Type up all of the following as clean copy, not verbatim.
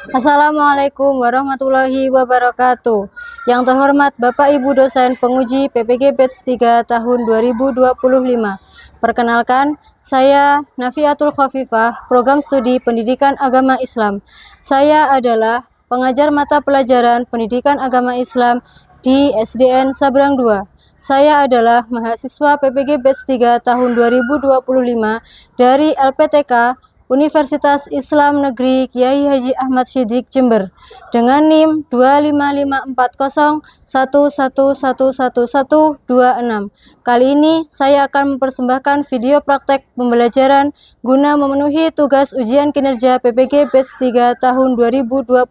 Assalamualaikum warahmatullahi wabarakatuh. Yang terhormat Bapak Ibu dosen penguji PPG Batch 3 tahun 2025. Perkenalkan, saya Nafiatul Khafifah, Program Studi Pendidikan Agama Islam. Saya adalah pengajar mata pelajaran Pendidikan Agama Islam di SDN Sabrang 2. Saya adalah mahasiswa PPG Batch 3 tahun 2025 dari LPTK Universitas Islam Negeri Kiai Haji Ahmad Siddiq Jember dengan NIM 25540111126. Kali ini saya akan mempersembahkan video praktek pembelajaran guna memenuhi tugas ujian kinerja PPG Batch 3 tahun 2025.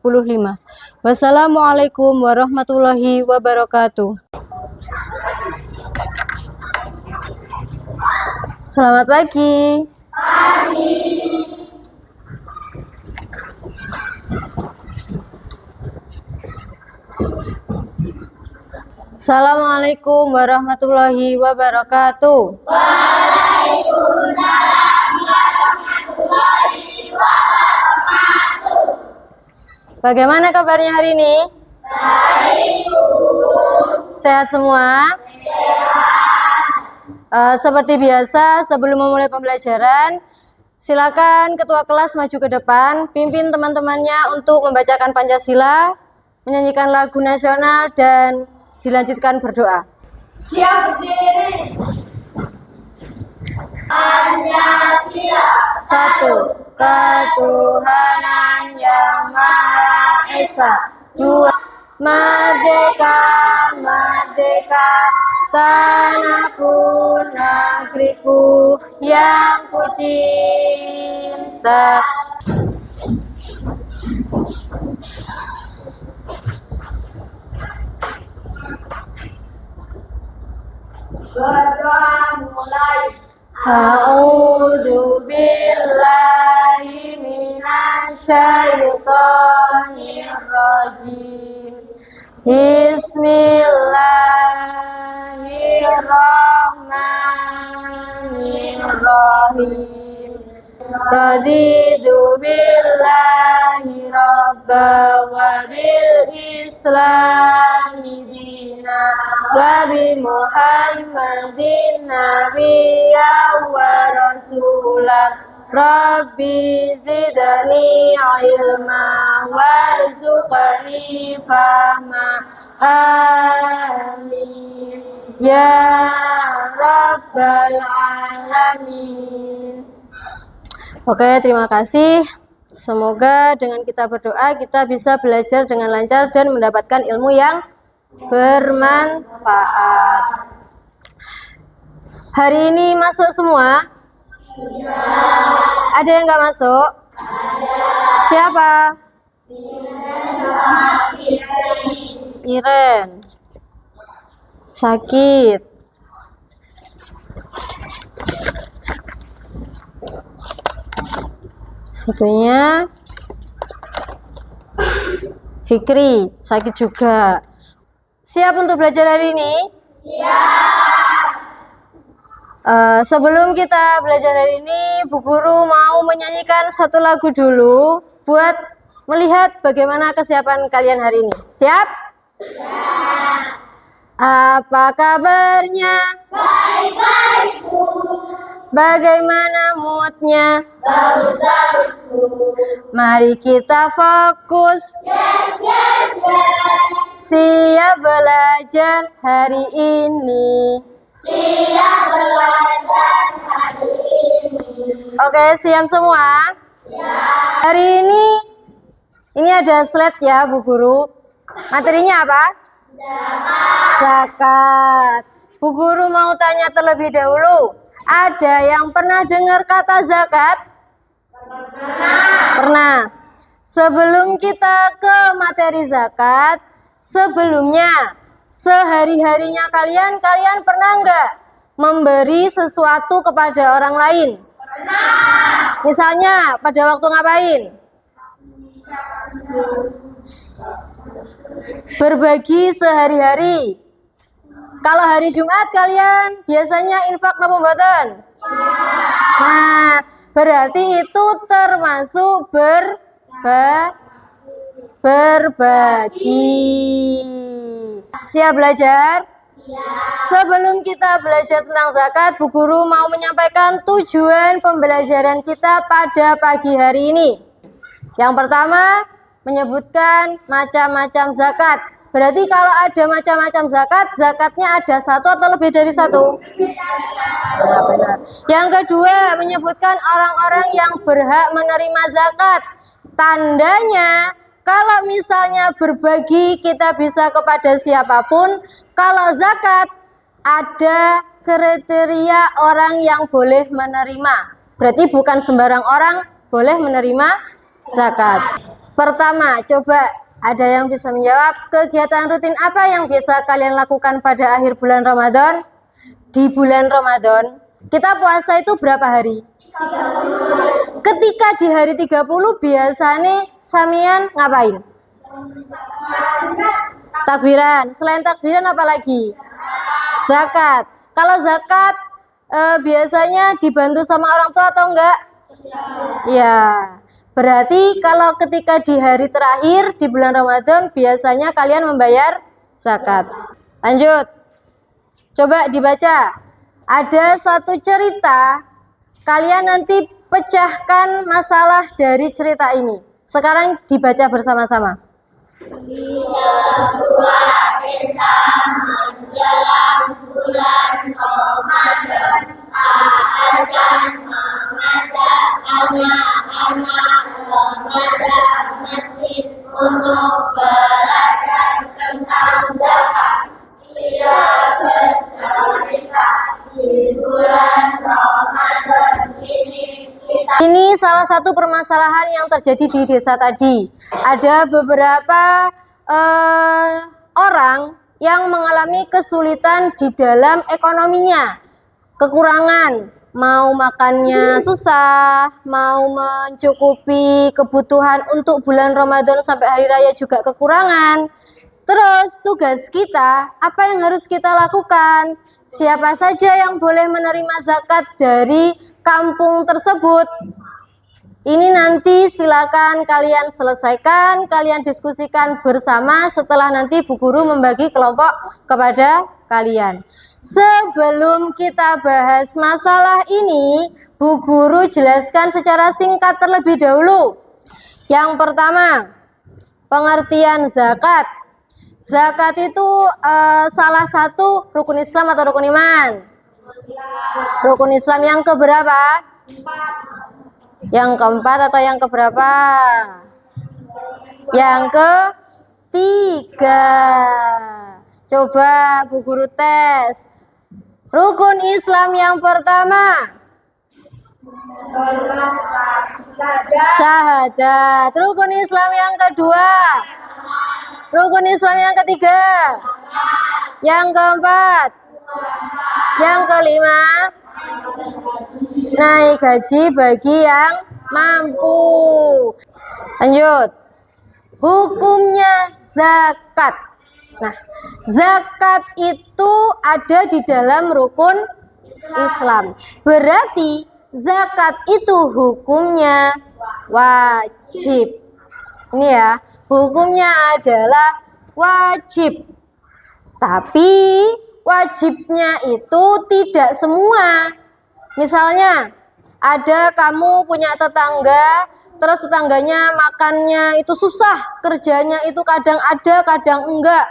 Wassalamualaikum warahmatullahi wabarakatuh. Selamat pagi. Assalamualaikum warahmatullahi wabarakatuh. Waalaikumsalam warahmatullahi wabarakatuh. Bagaimana kabarnya hari ini? Baik, Bu. Sehat semua? Seperti biasa, sebelum memulai pembelajaran, silakan ketua kelas maju ke depan, pimpin teman-temannya untuk membacakan Pancasila, menyanyikan lagu nasional, dan dilanjutkan berdoa. Siap berdiri. Pancasila. 1. Ketuhanan yang Maha Esa. 2. Merdeka, merdeka, tanahku, negeriku yang kucinta. Berdoa mulai. A'udzu billahi minasyaitonir rajim. Bismillahirrahmanirrahim. Raditu billahi rabba wa bil islami dina wa bi muhammadin nabiyya wa rasulah. Rabbi zidni ilma warzuqni fahma. Amin ya rabbal alamin. Oke, terima kasih. Semoga dengan kita berdoa kita bisa belajar dengan lancar dan mendapatkan ilmu yang bermanfaat. Hari ini masuk semua? Ada yang nggak masuk? Siapa? Iren. Sakit. Satunya Fikri, sakit juga. Siap untuk belajar hari ini? Sebelum kita belajar hari ini, Bu Guru mau menyanyikan satu lagu dulu buat melihat bagaimana kesiapan kalian hari ini. Siap? Siap. Apa kabarnya? Baik-baik, Bu. Bagaimana moodnya? Bagus-bagus, Bu. Mari kita fokus. Yes. Siap belajar hari ini. Siap belajar hari ini. Oke, siap semua? Siap. Hari ini ada slide ya, Bu Guru. Materinya apa? Zakat. Bu Guru mau tanya terlebih dahulu. Ada yang pernah dengar kata zakat? Pernah. Sebelum kita ke materi zakat, sebelumnya sehari-harinya kalian pernah nggak memberi sesuatu kepada orang lain? Pernah. Misalnya pada waktu ngapain? Berbagi sehari-hari. Kalau hari Jumat kalian biasanya infak napa mboten? Nah, berarti itu termasuk berbagi. berbagi. Siap belajar? Sebelum kita belajar tentang zakat, Bu Guru mau menyampaikan tujuan pembelajaran kita pada pagi hari ini. Yang pertama, menyebutkan macam-macam zakat. Berarti kalau ada macam-macam zakat, zakatnya ada satu atau lebih dari satu? Nah, benar. Yang kedua, menyebutkan orang-orang yang berhak menerima zakat. Tandanya, kalau misalnya berbagi kita bisa kepada siapapun. Kalau zakat, ada kriteria orang yang boleh menerima. Berarti bukan sembarang orang boleh menerima zakat. Pertama, coba ada yang bisa menjawab, kegiatan rutin apa yang biasa kalian lakukan pada akhir bulan Ramadan? Di bulan Ramadan, kita puasa itu berapa hari? 30. Ketika di hari 30 biasanya samian ngapain? Takbiran. Selain takbiran apa lagi? Zakat. Kalau zakat biasanya dibantu sama orang tua atau enggak? Iya. Berarti kalau ketika di hari terakhir di bulan Ramadan biasanya kalian membayar zakat. Lanjut. Coba dibaca. Ada satu cerita. Kalian nanti pecahkan masalah dari cerita ini. Sekarang dibaca bersama-sama. Di sebuah desa menjelang bulan Ramadan, Pak Hasan mengajak anak-anak remaja masjid untuk belajar tentang zakat. Ia bercerita di bulan Ramadan ini Ini salah satu permasalahan yang terjadi di desa tadi. Ada beberapa orang yang mengalami kesulitan di dalam ekonominya. Kekurangan, mau makannya susah, mau mencukupi kebutuhan untuk bulan Ramadan sampai hari raya juga kekurangan. Terus tugas kita, apa yang harus kita lakukan? Siapa saja yang boleh menerima zakat dari kampung tersebut? Ini nanti silakan kalian selesaikan, kalian diskusikan bersama setelah nanti Bu Guru membagi kelompok kepada kalian. Sebelum kita bahas masalah ini, Bu Guru jelaskan secara singkat terlebih dahulu. Yang pertama, pengertian zakat. Zakat itu salah satu rukun Islam atau rukun iman? Rukun Islam yang keberapa? Yang keempat atau yang keberapa? Yang ketiga. Coba Bu Guru tes. Rukun Islam yang pertama? Syahadat. Rukun Islam yang kedua? Rukun Islam yang ketiga? Yang keempat? Yang kelima? Naik gaji bagi yang mampu. Lanjut. Hukumnya zakat. Nah, zakat itu ada di dalam rukun Islam. Berarti zakat itu hukumnya wajib. Ini ya, hukumnya adalah wajib. Tapi wajibnya itu tidak semua. Misalnya, ada kamu punya tetangga, terus tetangganya makannya itu susah, kerjanya itu kadang ada, kadang enggak.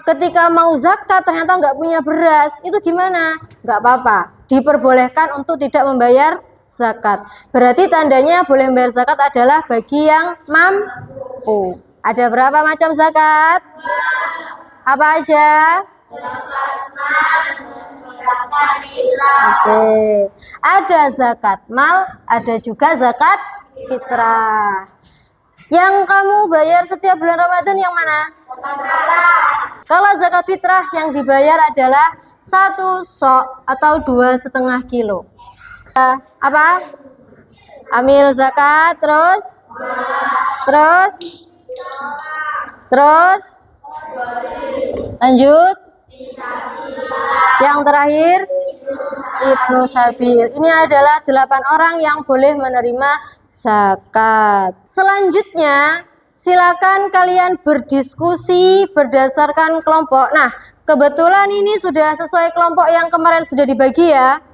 Ketika mau zakat ternyata enggak punya beras, itu gimana? Enggak apa-apa, diperbolehkan untuk tidak membayar zakat. Berarti tandanya boleh membayar zakat adalah bagi yang mampu. Ada berapa macam zakat? Apa aja? Oke, ada zakat mal, ada juga zakat fitrah. Yang kamu bayar setiap bulan Ramadan yang mana? Kalau zakat fitrah yang dibayar adalah 1 sok atau 2,5 kilo. Apa? Ambil zakat, terus lanjut. Yang terakhir Ibnu Sabil. Ini adalah 8 orang yang boleh menerima zakat. Selanjutnya silakan kalian berdiskusi berdasarkan kelompok. Nah, kebetulan ini sudah sesuai kelompok yang kemarin sudah dibagi ya.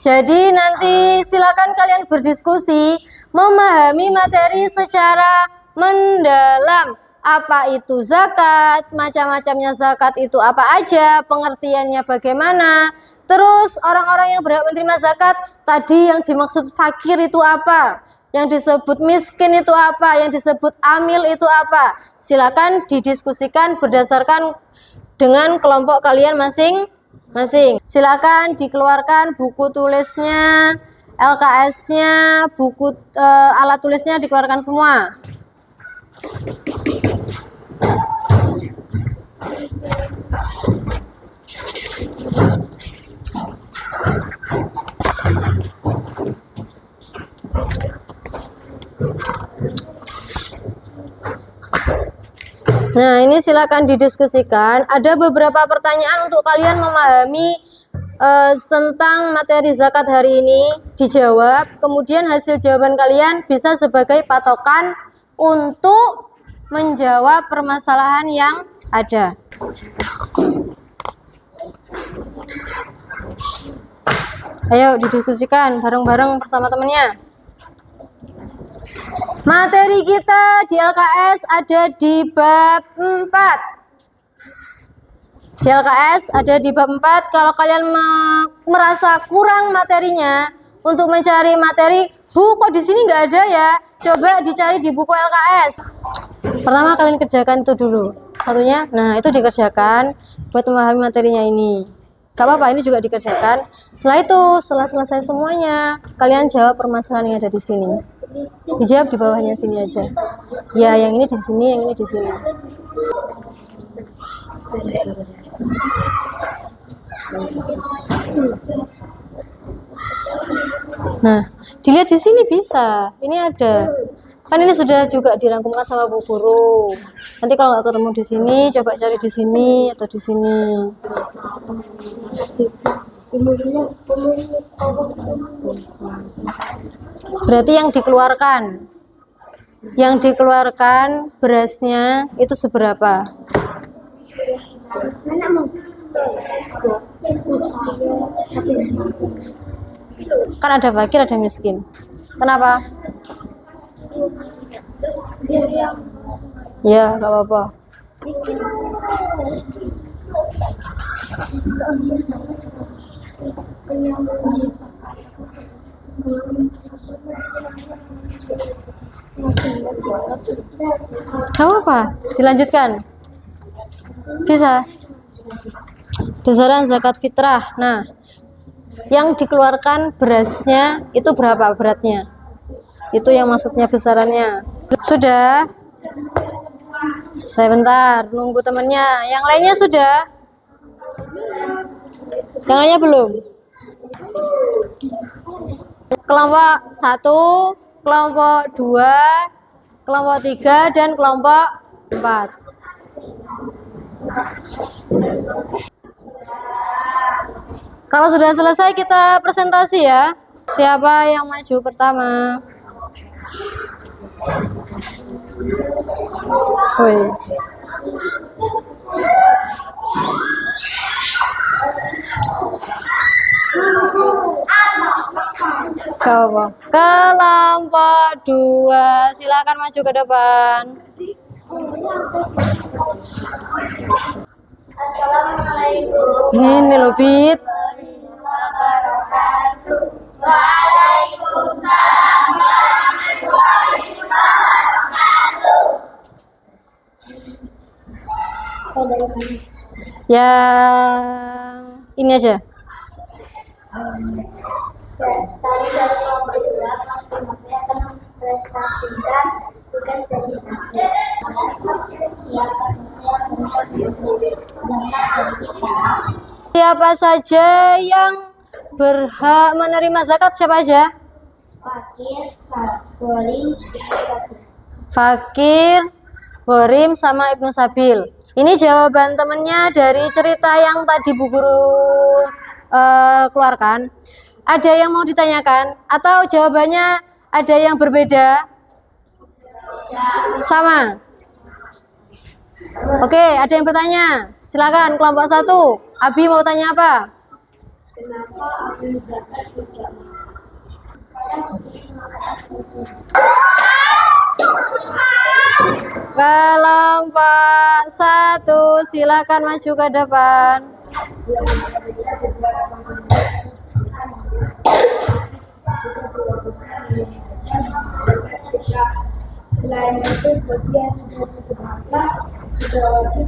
Jadi nanti silakan kalian berdiskusi, memahami materi secara mendalam. Apa itu zakat, macam-macamnya zakat itu apa aja, pengertiannya bagaimana. Terus orang-orang yang berhak menerima zakat, tadi yang dimaksud fakir itu apa, yang disebut miskin itu apa, yang disebut amil itu apa. Silakan didiskusikan berdasarkan dengan kelompok kalian masing-masing. Silakan dikeluarkan buku tulisnya, LKS-nya, buku alat tulisnya dikeluarkan semua. Nah, ini silakan didiskusikan. Ada beberapa pertanyaan untuk kalian memahami tentang materi zakat hari ini, dijawab. Kemudian hasil jawaban kalian bisa sebagai patokan untuk menjawab permasalahan yang ada. Ayo didiskusikan bareng-bareng bersama temannya. Materi kita di LKS ada di bab 4. Di LKS ada di bab 4. Kalau kalian merasa kurang materinya, untuk mencari materi, kok di sini nggak ada ya? Coba dicari di buku LKS. Pertama kalian kerjakan itu dulu. Satunya, nah itu dikerjakan buat memahami materinya ini. Gak apa-apa, ini juga dikerjakan. Setelah itu, setelah selesai semuanya, kalian jawab permasalahan yang ada di sini. Dijawab di bawahnya sini aja. Ya, yang ini di sini, yang ini di sini. Nah, dilihat di sini bisa. Ini ada. Kan ini sudah juga dirangkumkan sama Bu Guru. Nanti kalau nggak ketemu di sini, coba cari di sini atau di sini. Berarti yang dikeluarkan berasnya itu seberapa? Kan ada fakir, ada miskin. Kenapa? Ya, gak apa-apa. Gak apa-apa, dilanjutkan. Bisa. Besaran zakat fitrah. Nah, yang dikeluarkan berasnya itu berapa beratnya? Itu yang maksudnya besarannya. Sudah? Sebentar, nunggu temennya. Yang lainnya sudah? Yang lainnya belum? Kelompok 1, kelompok 2, kelompok 3, dan kelompok 4. Kalau sudah selesai kita presentasi ya. Siapa yang maju pertama? Wih. Kelompok 2, silakan maju ke depan. Assalamualaikum. Ini loh, Bit. Waalaikumsalam warahmatullahi wabarakatuh. Yang ini aja. Tadi dari kelompok 2, Mas Timothy akan mempresentasikan tugas dari Nabi. Siapa saja Siapa saja yang berhak menerima zakat? Siapa aja? Fakir, Ghorim, sama Ibnu Sabil. Ini jawaban temennya dari cerita yang tadi Bu Guru keluarkan. Ada yang mau ditanyakan? Atau jawabannya ada yang berbeda? Sama? Oke, ada yang bertanya? Silakan kelompok 1. Abi mau tanya apa? Kenapa amil zakat tidak masuk? Kelompok 1, silakan maju ke depan. Selain itu, bagi yang sudah cukup makan, juga wajib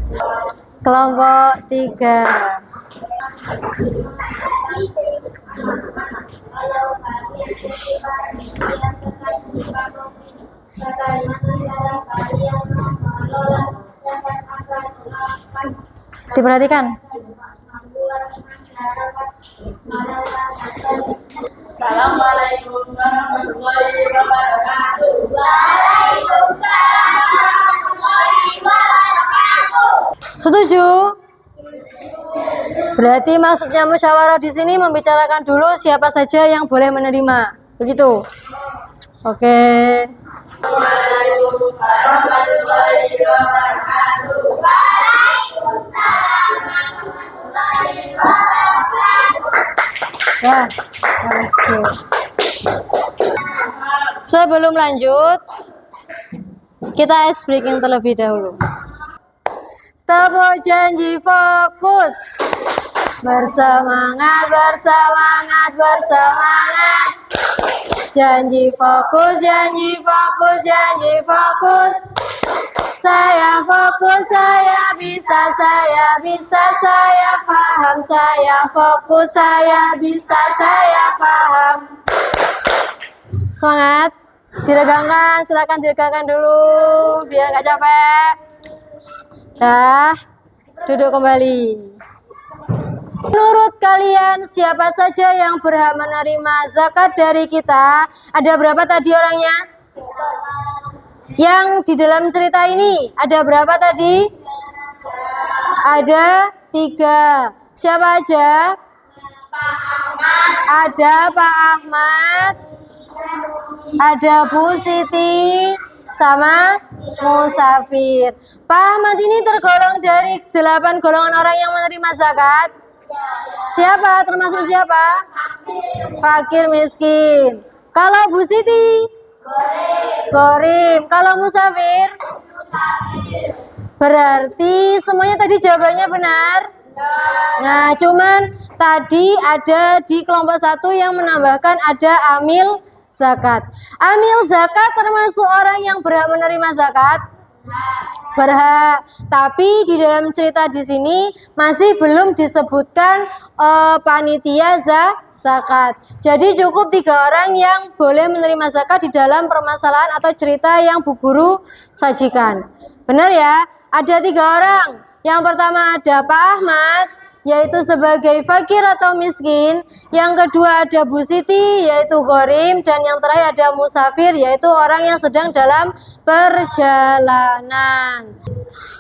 Kelompok 3. kalau kalian yang zakat berupa komuni, bagaimana cara kalian mengelola zakat agar melakukan Diperhatikan. membuat masyarakat merasakan Assalamualaikum warahmatullahi wabarakatuh. Waalaikumsalam warahmatullahi wabarakatuh. Setuju? Berarti maksudnya musyawarah di sini membicarakan dulu siapa saja yang boleh menerima. Begitu? Oke. Assalamualaikum warahmatullahi wabarakatuh. Waalaikumsalam warahmatullahi wabarakatuh. Ya. Oke. Sebelum lanjut, kita ice breaking terlebih dahulu. Tepuk janji, fokus. Bersemangat, bersemangat, bersemangat. Janji fokus, janji fokus, janji fokus. Saya fokus, saya bisa, saya paham, saya fokus, saya bisa, saya paham. Semangat, diregangkan, silakan diregangkan dulu biar nggak capek. Dah, duduk kembali. Menurut kalian siapa saja yang berhak menerima zakat dari kita? Ada berapa tadi orangnya? Yang di dalam cerita ini ada berapa tadi? Ada 3. Siapa aja? Ada Pak Ahmad, ada Bu Siti, sama Musafir. Pak Ahmad ini tergolong dari 8 golongan orang yang menerima zakat. Siapa? Termasuk siapa? Fakir miskin. Kalau Bu Siti? Gorim. Kalau Musafir? Berarti semuanya tadi jawabannya benar? Nah, cuman tadi ada di kelompok 1 yang menambahkan ada amil zakat. Amil zakat termasuk orang yang berhak menerima zakat? Berhak. Tapi di dalam cerita di sini masih belum disebutkan panitia zakat. Jadi cukup 3 orang yang boleh menerima zakat di dalam permasalahan atau cerita yang Bu Guru sajikan. Benar ya? Ada 3 orang. Yang pertama ada Pak Ahmad, yaitu sebagai fakir atau miskin. Yang kedua ada Bu Siti, yaitu gorim. Dan yang terakhir ada Musafir, yaitu orang yang sedang dalam perjalanan.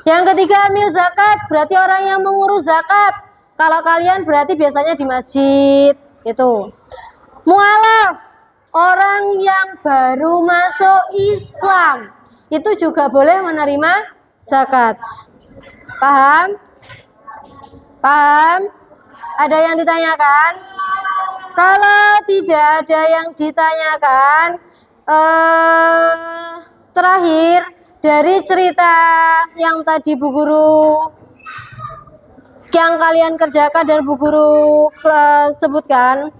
Yang ketiga amil zakat, berarti orang yang mengurus zakat. Kalau kalian berarti biasanya di masjid, gitu. Mualaf, orang yang baru masuk Islam, itu juga boleh menerima zakat. Paham? Paham? Ada yang ditanyakan? Kalau tidak ada yang ditanyakan, terakhir dari cerita yang tadi Bu Guru yang kalian kerjakan dan Bu Guru sebutkan,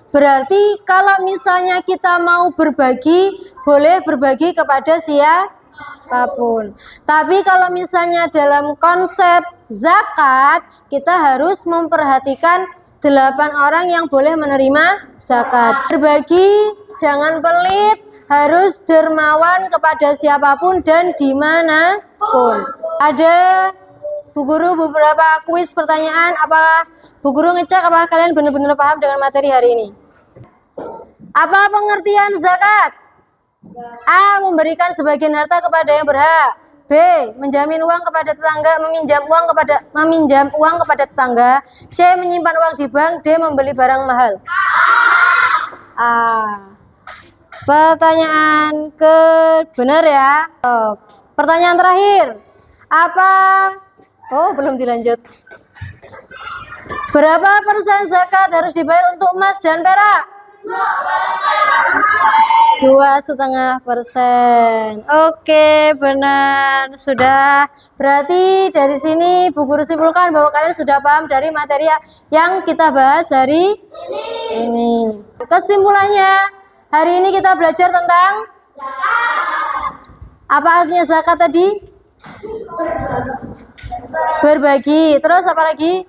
berarti kalau misalnya kita mau berbagi, boleh berbagi kepada siapapun. Tapi kalau misalnya dalam konsep zakat, kita harus memperhatikan 8 orang yang boleh menerima zakat. Berbagi, jangan pelit, harus dermawan kepada siapapun dan dimanapun. Ada Bu Guru beberapa kuis pertanyaan. Apakah Bu Guru ngecek apakah kalian benar-benar paham dengan materi hari ini? Apa pengertian zakat? A. Memberikan sebagian harta kepada yang berhak. B. Menjamin uang kepada tetangga, meminjam uang kepada tetangga. C. Menyimpan uang di bank. D. Membeli barang mahal. A. Pertanyaan benar ya. Pertanyaan terakhir. Apa? Oh, belum dilanjut. Berapa persen zakat harus dibayar untuk emas dan perak? 2,5%. Oke, benar. Sudah. Berarti dari sini Bu Guru simpulkan bahwa kalian sudah paham dari materi yang kita bahas hari ini. Kesimpulannya, hari ini kita belajar tentang apa artinya zakat tadi? Berbagi. Terus apa lagi?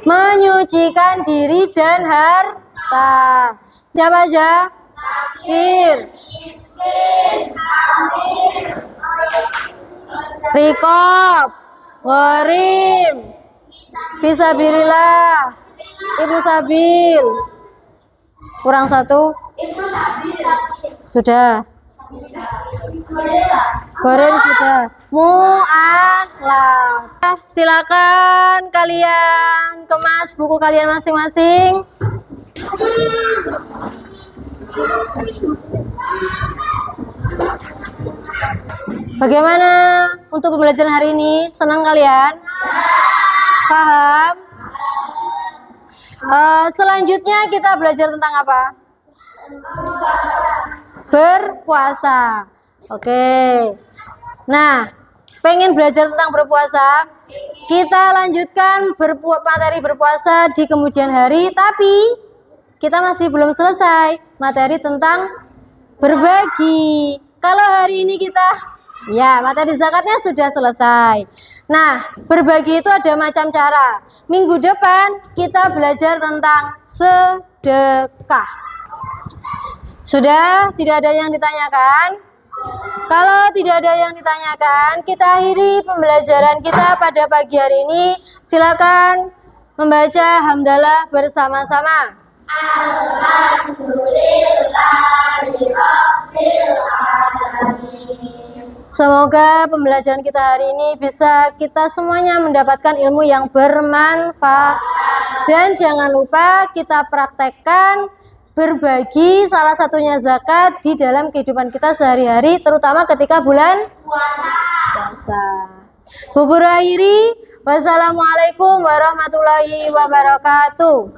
Menyucikan diri dan harta. Siapa aja? Fakir, rikob, gharim, fisabilillah, ibnu sabil. Kurang satu? Sudah. Gharim sudah. Mu'alaf. Silakan kalian kemas buku kalian masing-masing. Bagaimana untuk pembelajaran hari ini? Senang kalian? Paham? Selanjutnya kita belajar tentang apa? Berpuasa. Oke. Nah, pengen belajar tentang berpuasa? Kita lanjutkan materi berpuasa di kemudian hari, tapi kita masih belum selesai materi tentang berbagi. Kalau hari ini materi zakatnya sudah selesai. Nah, berbagi itu ada macam cara. Minggu depan kita belajar tentang sedekah. Sudah? Tidak ada yang ditanyakan? Kalau tidak ada yang ditanyakan, kita akhiri pembelajaran kita pada pagi hari ini. Silakan membaca hamdalah bersama-sama. Semoga pembelajaran kita hari ini bisa kita semuanya mendapatkan ilmu yang bermanfaat. Dan jangan lupa kita praktekkan berbagi, salah satunya zakat, di dalam kehidupan kita sehari-hari, terutama ketika bulan puasa. Bu Guru akhiri, wassalamualaikum warahmatullahi wabarakatuh.